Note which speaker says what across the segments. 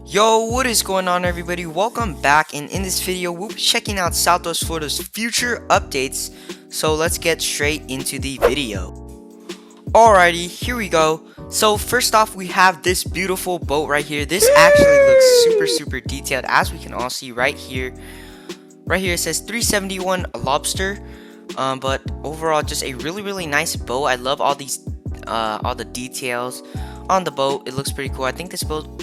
Speaker 1: Yo, what is going on, everybody? Welcome back, and in this video we'll be checking out Southwest Florida's future updates. So let's get straight into the video. Alrighty, here we go. So first off, we have this beautiful boat right here. This actually looks super detailed, as we can all see right here. Right here it says 371 lobster. But overall, just a really nice boat. I love all the details on the boat. It looks pretty cool. I think this boat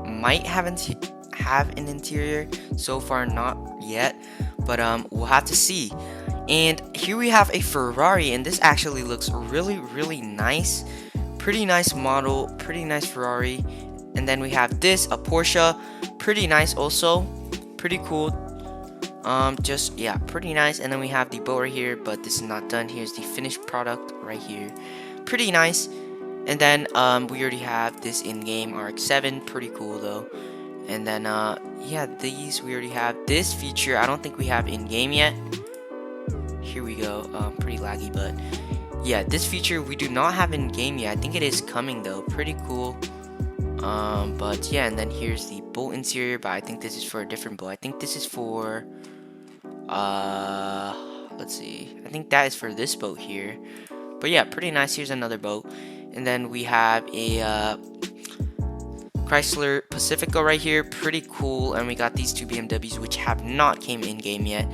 Speaker 1: might have an interior. So far not yet, but we'll have to see. And here we have a Ferrari, and this actually looks really nice. Pretty nice model, pretty nice Ferrari. And then we have this, a Porsche, pretty nice also, pretty cool. Just yeah, pretty nice. And then we have the boat right here, but this is not done. Here's the finished product right here, pretty nice. And then we already have this in-game RX-7, pretty cool though. And then yeah, these we already have. This feature I don't think we have in-game yet. Here we go. Pretty laggy, but yeah, this feature we do not have in-game yet. I think it is coming though. Pretty cool. But yeah, and then here's the boat interior, but I think this is for a different boat. I think this is for let's see, I think that is for this boat here. But yeah, pretty nice. Here's another boat. And then we have a Chrysler Pacifica right here, pretty cool. And we got these two BMWs which have not came in game yet.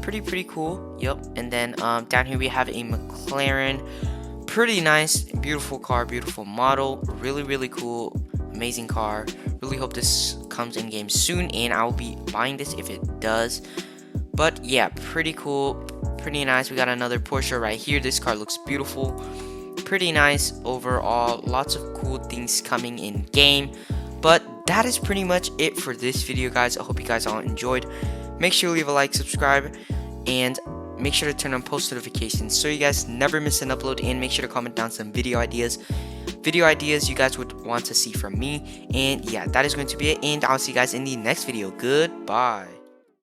Speaker 1: Pretty cool. Yep. And then down here we have a McLaren, pretty nice, beautiful car, beautiful model, really cool, amazing car. Really hope this comes in game soon, and I will be buying this if it does. But yeah, pretty cool, pretty nice. We got another Porsche right here. This car looks beautiful, pretty nice overall. Lots of cool things coming in game. But that is pretty much it for this video, guys. I hope you guys all enjoyed. Make sure you leave a like, subscribe, and make sure to turn on post notifications so you guys never miss an upload. And make sure to comment down some video ideas you guys would want to see from me. And yeah, that is going to be it, and I'll see you guys in the next video. Goodbye.